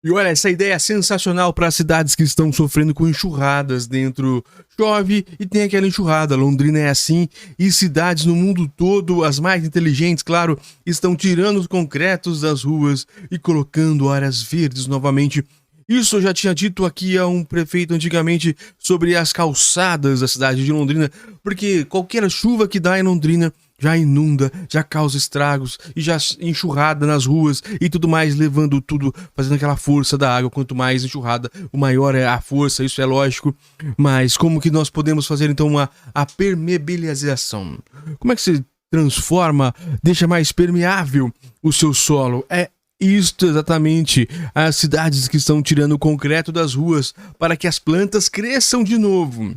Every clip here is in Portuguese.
E olha, essa ideia é sensacional para as cidades que estão sofrendo com enxurradas dentro. Chove e tem aquela enxurrada. Londrina é assim. E cidades no mundo todo, as mais inteligentes, claro, estão tirando os concretos das ruas e colocando áreas verdes novamente. Isso eu já tinha dito aqui a um prefeito antigamente sobre as calçadas da cidade de Londrina, porque qualquer chuva que dá em Londrina já inunda, já causa estragos e já enxurrada nas ruas e tudo mais, levando tudo, fazendo aquela força da água. Quanto mais enxurrada, o maior é a força, isso é lógico. Mas como que nós podemos fazer então a permeabilização? Como é que se transforma, deixa mais permeável o seu solo? É isto exatamente, as cidades que estão tirando o concreto das ruas para que as plantas cresçam de novo.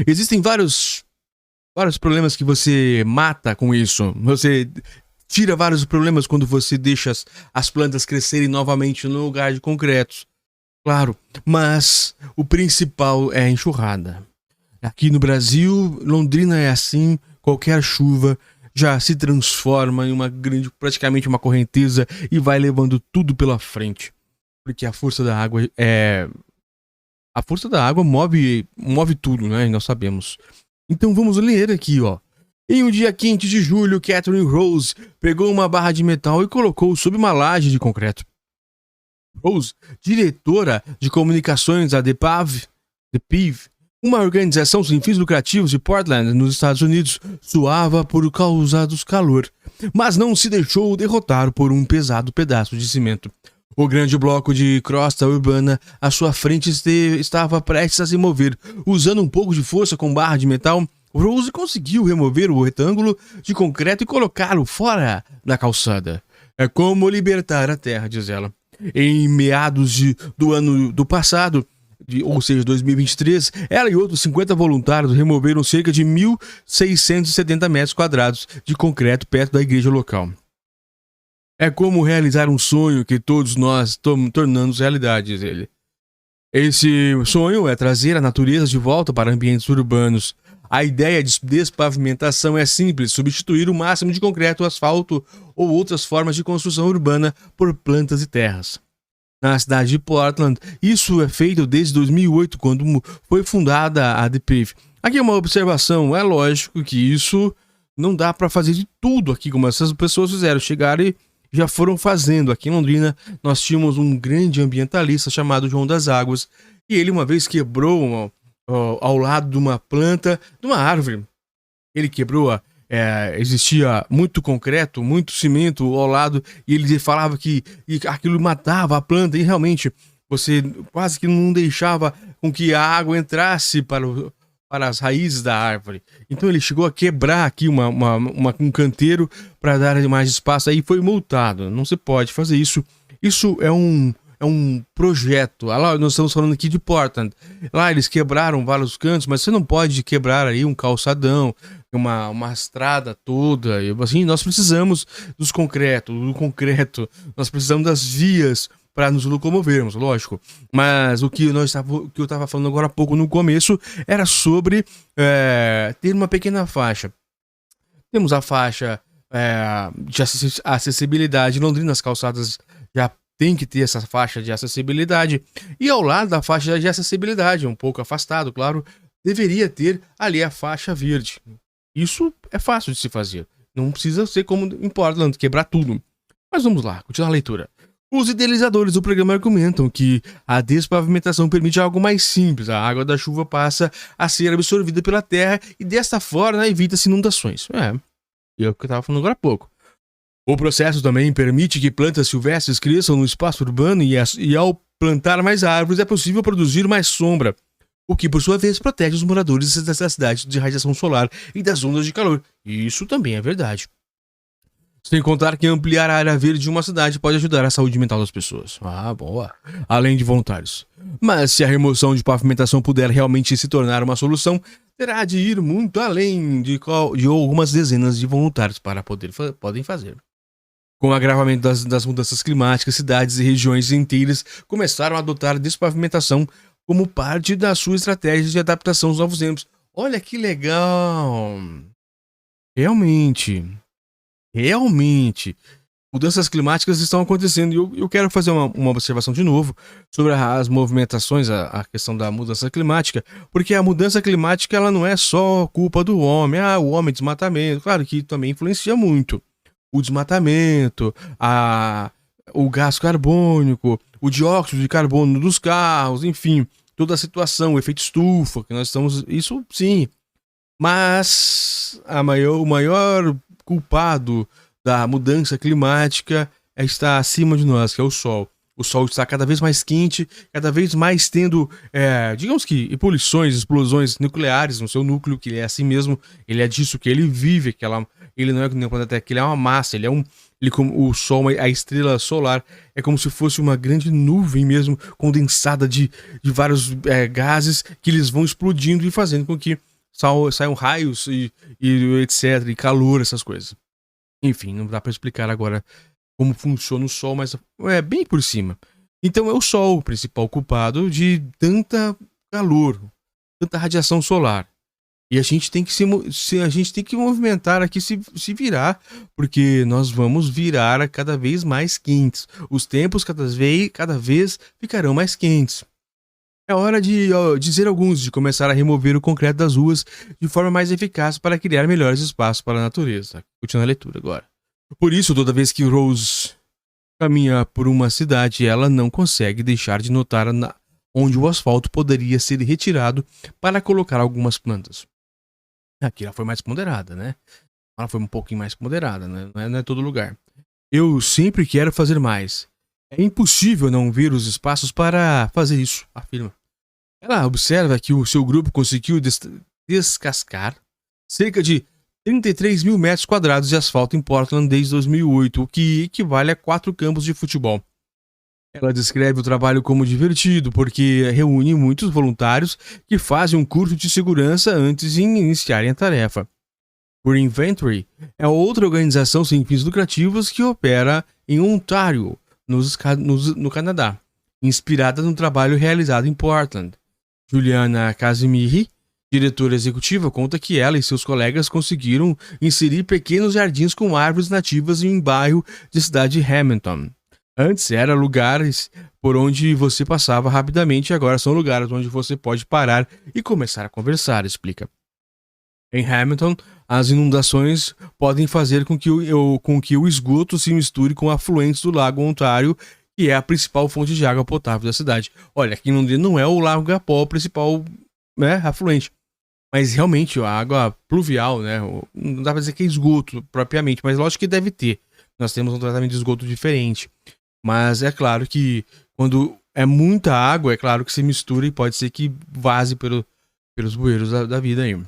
Existem vários problemas que você mata com isso. Você tira vários problemas quando você deixa as plantas crescerem novamente no lugar de concretos. Claro, mas o principal é a enxurrada. Aqui no Brasil, Londrina é assim, qualquer chuva já se transforma em uma grande, praticamente uma correnteza e vai levando tudo pela frente. Porque a força da água move tudo, né? Nós sabemos. Então vamos ler aqui, ó. Em um dia quente de julho, Catherine Rose pegou uma barra de metal e colocou sob uma laje de concreto. Rose, diretora de comunicações da The PIV, uma organização sem fins lucrativos de Portland, nos Estados Unidos, suava por causa do calor, mas não se deixou derrotar por um pesado pedaço de cimento. O grande bloco de crosta urbana à sua frente estava prestes a se mover. Usando um pouco de força com barra de metal, Rose conseguiu remover o retângulo de concreto e colocá-lo fora da calçada. É como libertar a terra, diz ela. Em meados do ano do passado, ou seja, 2023, ela e outros 50 voluntários removeram cerca de 1.670 metros quadrados de concreto perto da igreja local. É como realizar um sonho que todos nós tornamos realidade, diz ele. Esse sonho é trazer a natureza de volta para ambientes urbanos. A ideia de despavimentação é simples: substituir o máximo de concreto, asfalto ou outras formas de construção urbana por plantas e terras. Na cidade de Portland, isso é feito desde 2008, quando foi fundada a The PIV. Aqui é uma observação: é lógico que isso não dá para fazer de tudo aqui, como essas pessoas fizeram, chegaram e já foram fazendo. Aqui em Londrina, nós tínhamos um grande ambientalista chamado João das Águas, e ele uma vez quebrou ao lado de uma planta, de uma árvore. Ele quebrou, existia muito concreto, muito cimento ao lado, e ele falava que aquilo matava a planta, e realmente você quase que não deixava com que a água entrasse para as raízes da árvore. Então ele chegou a quebrar aqui um canteiro para dar mais espaço, aí foi multado. Não se pode fazer isso. Isso é um projeto. Lá nós estamos falando aqui de Portland. Lá eles quebraram vários cantos, mas você não pode quebrar aí um calçadão, uma estrada toda. Assim, nós precisamos do concreto. Nós precisamos das vias para nos locomovermos, lógico. Mas o que eu estava falando agora há pouco no começo era sobre ter uma pequena faixa. Temos a faixa de acessibilidade. Em Londrina, as calçadas já tem que ter essa faixa de acessibilidade. E ao lado da faixa de acessibilidade, um pouco afastado, claro, deveria ter ali a faixa verde. Isso é fácil de se fazer. Não precisa ser como em Portland, quebrar tudo. Mas vamos lá, continuar a leitura. Os idealizadores do programa argumentam que a despavimentação permite algo mais simples. A água da chuva passa a ser absorvida pela terra e desta forma evita-se inundações. É o que eu estava falando agora há pouco. O processo também permite que plantas silvestres cresçam no espaço urbano e ao plantar mais árvores é possível produzir mais sombra, o que por sua vez protege os moradores dessa cidade de radiação solar e das ondas de calor. Isso também é verdade. Sem contar que ampliar a área verde de uma cidade pode ajudar a saúde mental das pessoas. Boa. Além de voluntários. Mas se a remoção de pavimentação puder realmente se tornar uma solução, terá de ir muito além de algumas dezenas de voluntários para podem fazer. Com o agravamento das mudanças climáticas, cidades e regiões inteiras começaram a adotar despavimentação como parte da sua estratégia de adaptação aos novos tempos. Olha que legal! Realmente. Mudanças climáticas estão acontecendo e eu quero fazer uma observação de novo sobre as movimentações, a questão da mudança climática, porque a mudança climática ela não é só culpa do homem, o homem desmatamento, claro que também influencia muito. O desmatamento, o gás carbônico, o dióxido de carbono dos carros, enfim, toda a situação, o efeito estufa, que nós estamos. Isso sim. Mas o maior culpado da mudança climática está acima de nós, que é o Sol. O Sol está cada vez mais quente, cada vez mais tendo, digamos que, ebulições, explosões nucleares no seu núcleo, que ele é assim mesmo, ele é disso que ele vive, ele não é como o planeta Terra, que ele é uma massa, como o Sol, a estrela solar, é como se fosse uma grande nuvem mesmo, condensada de vários gases, que eles vão explodindo e fazendo com que saiam raios e etc, e calor, essas coisas. Enfim, não dá pra explicar agora como funciona o Sol, mas é bem por cima. Então é o Sol o principal culpado de tanta calor, tanta radiação solar. E a gente tem que movimentar aqui, se virar, porque nós vamos virar cada vez mais quentes. Os tempos cada vez ficarão mais quentes. É hora de dizer alguns, de começar a remover o concreto das ruas de forma mais eficaz para criar melhores espaços para a natureza. Continuando a leitura agora. Por isso, toda vez que Rose caminha por uma cidade, ela não consegue deixar de notar onde o asfalto poderia ser retirado para colocar algumas plantas. Aqui ela foi mais ponderada, né? Ela foi um pouquinho mais ponderada, né? Não é todo lugar. Eu sempre quero fazer mais. É impossível não ver os espaços para fazer isso, afirma. Ela observa que o seu grupo conseguiu descascar cerca de 33 mil metros quadrados de asfalto em Portland desde 2008, o que equivale a 4 campos de futebol. Ela descreve o trabalho como divertido, porque reúne muitos voluntários que fazem um curso de segurança antes de iniciarem a tarefa. O Inventory é outra organização sem fins lucrativos que opera em Ontário, no Canadá, inspirada no trabalho realizado em Portland. Juliana Casimiri, diretora executiva, conta que ela e seus colegas conseguiram inserir pequenos jardins com árvores nativas em um bairro da cidade de Hamilton. Antes eram lugares por onde você passava rapidamente, agora são lugares onde você pode parar e começar a conversar, explica. Em Hamilton, as inundações podem fazer com que o esgoto se misture com afluentes do Lago Ontário, que é a principal fonte de água potável da cidade. Olha, aqui não é o Lago Gapó o principal, né, afluente, mas realmente a água pluvial, né, não dá pra dizer que é esgoto propriamente, mas lógico que deve ter. Nós temos um tratamento de esgoto diferente. Mas é claro que quando é muita água, é claro que se mistura e pode ser que vaze pelos bueiros da vida aí.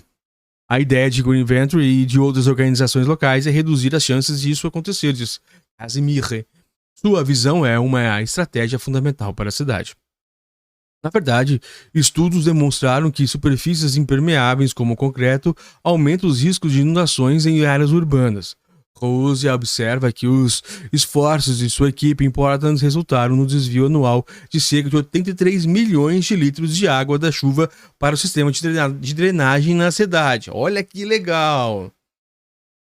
A ideia de Green Inventory e de outras organizações locais é reduzir as chances disso acontecer, diz Casimir. Sua visão é uma estratégia fundamental para a cidade. Na verdade, estudos demonstraram que superfícies impermeáveis como o concreto aumentam os riscos de inundações em áreas urbanas. Rose observa que os esforços de sua equipe em Portland resultaram no desvio anual de cerca de 83 milhões de litros de água da chuva para o sistema de drenagem na cidade. Olha que legal!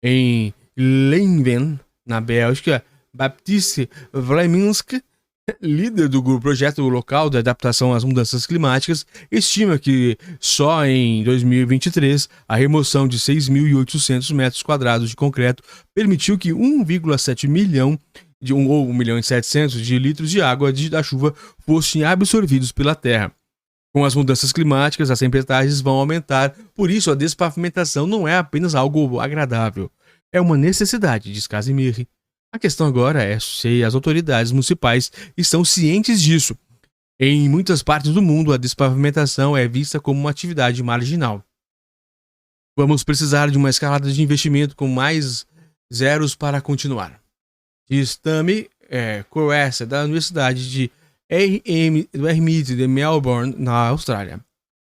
Em Leuven, na Bélgica, Baptiste Vlaminsk, líder do projeto local de adaptação às mudanças climáticas, estima que só em 2023 a remoção de 6.800 metros quadrados de concreto permitiu que 1,7 milhão ou 1.700.000 de litros de água da chuva fossem absorvidos pela terra. Com as mudanças climáticas, as tempestades vão aumentar, por isso a despavimentação não é apenas algo agradável, é uma necessidade, diz Casimir. A questão agora é se as autoridades municipais estão cientes disso. Em muitas partes do mundo, a despavimentação é vista como uma atividade marginal. Vamos precisar de uma escalada de investimento com mais zeros para continuar. Diz Tammy Coessa, da Universidade de RMIT de Melbourne, na Austrália.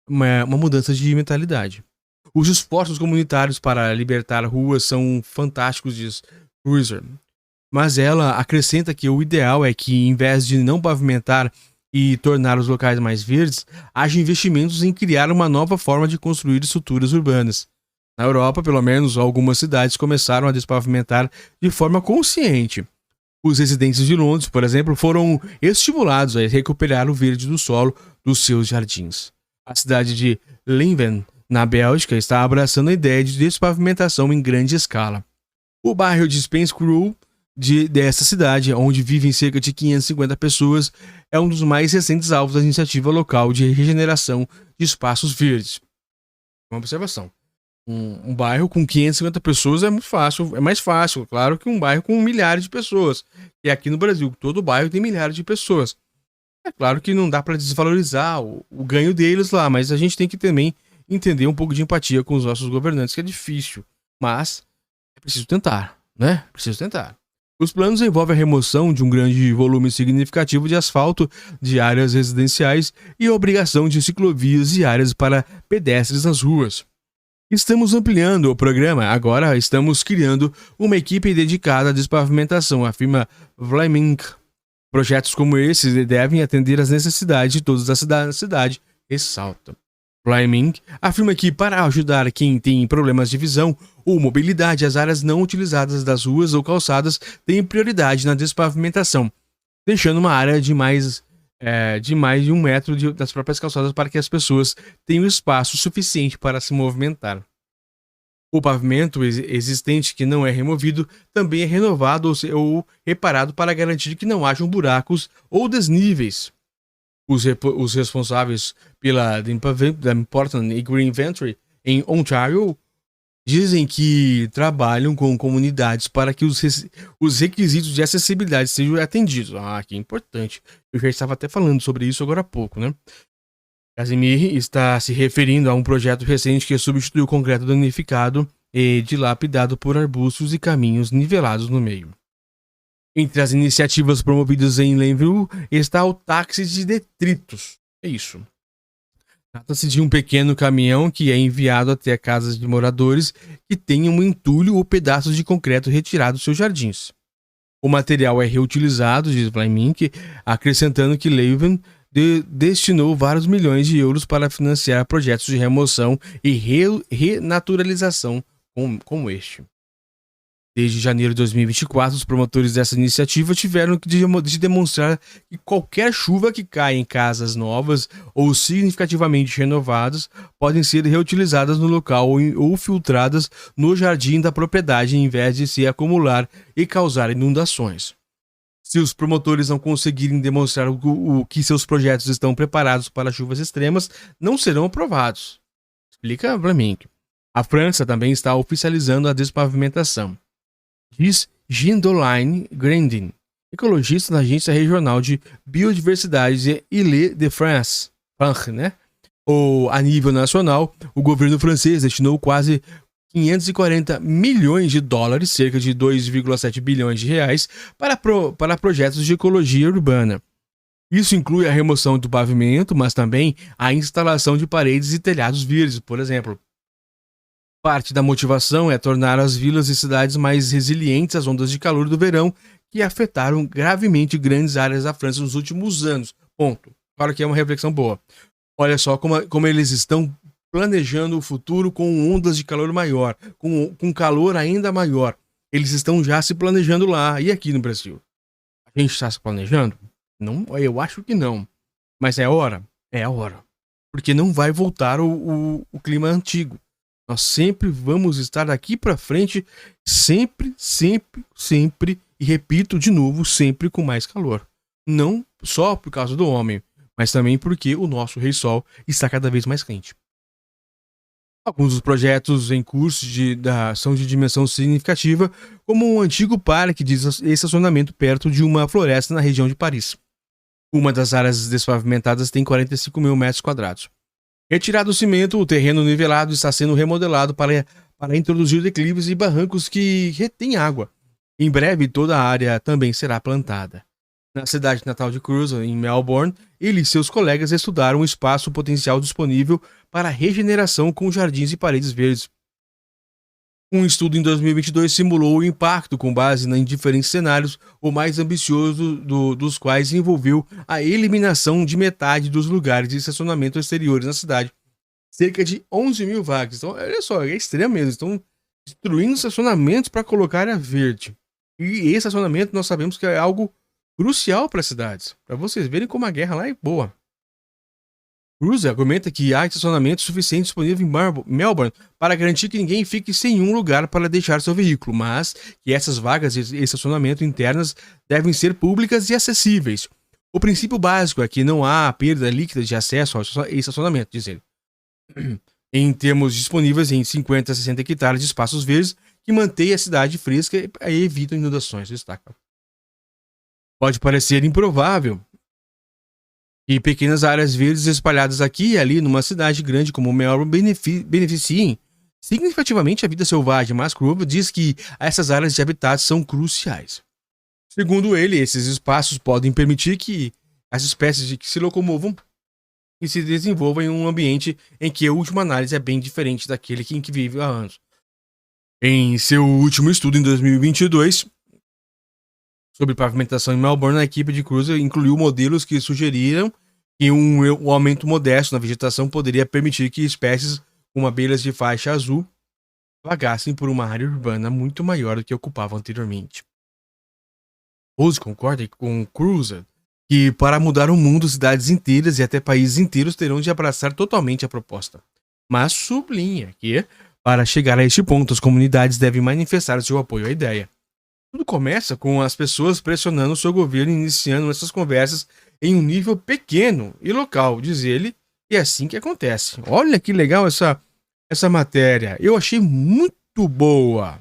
Uma mudança de mentalidade. Os esforços comunitários para libertar ruas são fantásticos, diz Cruiser. Mas ela acrescenta que o ideal é que, em vez de não pavimentar e tornar os locais mais verdes, haja investimentos em criar uma nova forma de construir estruturas urbanas. Na Europa, pelo menos, algumas cidades começaram a despavimentar de forma consciente. Os residentes de Londres, por exemplo, foram estimulados a recuperar o verde do solo dos seus jardins. A cidade de Leuven, na Bélgica, está abraçando a ideia de despavimentação em grande escala. O bairro de Spence Crew dessa cidade, onde vivem cerca de 550 pessoas, é um dos mais recentes alvos da iniciativa local de regeneração de espaços verdes. Uma observação. Um bairro com 550 pessoas é muito fácil, é mais fácil, claro, que um bairro com milhares de pessoas. E aqui no Brasil, todo bairro tem milhares de pessoas. É claro que não dá para desvalorizar o ganho deles lá, mas a gente tem que também entender um pouco de empatia com os nossos governantes, que é difícil. Mas é preciso tentar, né? Preciso tentar. Os planos envolvem a remoção de um grande volume significativo de asfalto de áreas residenciais e a obrigação de ciclovias e áreas para pedestres nas ruas. Estamos ampliando o programa, agora estamos criando uma equipe dedicada à despavimentação, afirma Vlaming. Projetos como esses devem atender às necessidades de todos da cidade, ressalta. Vlaming afirma que, para ajudar quem tem problemas de visão ou mobilidade, as áreas não utilizadas das ruas ou calçadas têm prioridade na despavimentação, deixando uma área de mais de 1 metro das próprias calçadas para que as pessoas tenham espaço suficiente para se movimentar. O pavimento existente que não é removido também é renovado ou reparado para garantir que não hajam buracos ou desníveis. Os responsáveis pela The Important Green Inventory em Ontario dizem que trabalham com comunidades para que os requisitos de acessibilidade sejam atendidos. Ah, que importante. Eu já estava até falando sobre isso agora há pouco, né? Casimir está se referindo a um projeto recente que substituiu o concreto danificado e dilapidado por arbustos e caminhos nivelados no meio. Entre as iniciativas promovidas em Leuven está o táxi de detritos. É isso. Trata-se de um pequeno caminhão que é enviado até casas de moradores que tenham um entulho ou pedaços de concreto retirados dos seus jardins. O material é reutilizado, diz Vlaming, acrescentando que Leuven destinou vários milhões de euros para financiar projetos de remoção e renaturalização como este. Desde janeiro de 2024, os promotores dessa iniciativa tiveram de demonstrar que qualquer chuva que caia em casas novas ou significativamente renovadas podem ser reutilizadas no local ou filtradas no jardim da propriedade em vez de se acumular e causar inundações. Se os promotores não conseguirem demonstrar que seus projetos estão preparados para chuvas extremas, não serão aprovados. Explica Vlaming. A França também está oficializando a despavimentação. Diz Gwendoline Grandin, ecologista da Agência Regional de Biodiversidade Île-de-France, né? A nível nacional, o governo francês destinou quase 540 milhões de dólares, cerca de 2,7 bilhões de reais, para projetos de ecologia urbana. Isso inclui a remoção do pavimento, mas também a instalação de paredes e telhados verdes, por exemplo. Parte da motivação é tornar as vilas e cidades mais resilientes às ondas de calor do verão que afetaram gravemente grandes áreas da França nos últimos anos. Ponto. Claro que é uma reflexão boa. Olha só como eles estão planejando o futuro com ondas de calor maior, com calor ainda maior. Eles estão já se planejando lá. E aqui no Brasil? A gente está se planejando? Não, eu acho que não. Mas é a hora? É a hora. Porque não vai voltar o clima antigo. Nós sempre vamos estar daqui para frente, sempre, e repito de novo, sempre com mais calor. Não só por causa do homem, mas também porque o nosso Rei Sol está cada vez mais quente. Alguns dos projetos em curso são de dimensão significativa, como um antigo parque de estacionamento perto de uma floresta na região de Paris. Uma das áreas despavimentadas tem 45 mil metros quadrados. Retirado o cimento, o terreno nivelado está sendo remodelado para introduzir declives e barrancos que retêm água. Em breve, toda a área também será plantada. Na cidade natal de Cruz, em Melbourne, ele e seus colegas estudaram o espaço potencial disponível para regeneração com jardins e paredes verdes. Um estudo em 2022 simulou o impacto com base em diferentes cenários, o mais ambicioso dos quais envolveu a eliminação de metade dos lugares de estacionamento exteriores na cidade. Cerca de 11 mil vagas. Então, olha só, é extremo mesmo. Estão destruindo estacionamentos para colocar área verde. E estacionamento nós sabemos que é algo crucial para as cidades. Para vocês verem como a guerra lá é boa. Cruiser argumenta que há estacionamento suficiente disponível em Melbourne para garantir que ninguém fique sem um lugar para deixar seu veículo, mas que essas vagas de estacionamento internas devem ser públicas e acessíveis. O princípio básico é que não há perda líquida de acesso ao estacionamento, diz ele. Em termos disponíveis em 50 a 60 hectares de espaços verdes que mantêm a cidade fresca e evitam inundações, destaca. Pode parecer improvável que pequenas áreas verdes espalhadas aqui e ali numa cidade grande como Melbourne beneficiem significativamente a vida selvagem, mas Grover diz que essas áreas de habitat são cruciais. Segundo ele, esses espaços podem permitir que as espécies que se locomovam e se desenvolvam em um ambiente em que a última análise é bem diferente daquele em que vive há anos. Em seu último estudo em 2022, sobre pavimentação em Melbourne, a equipe de Cruiser incluiu modelos que sugeriram que um aumento modesto na vegetação poderia permitir que espécies como abelhas de faixa azul vagassem por uma área urbana muito maior do que ocupavam anteriormente. Rose concorda com Cruiser que para mudar o mundo, cidades inteiras e até países inteiros terão de abraçar totalmente a proposta. Mas sublinha que, para chegar a este ponto, as comunidades devem manifestar seu apoio à ideia. Tudo começa com as pessoas pressionando o seu governo e iniciando essas conversas em um nível pequeno e local, diz ele, e é assim que acontece. Olha que legal essa matéria, eu achei muito boa.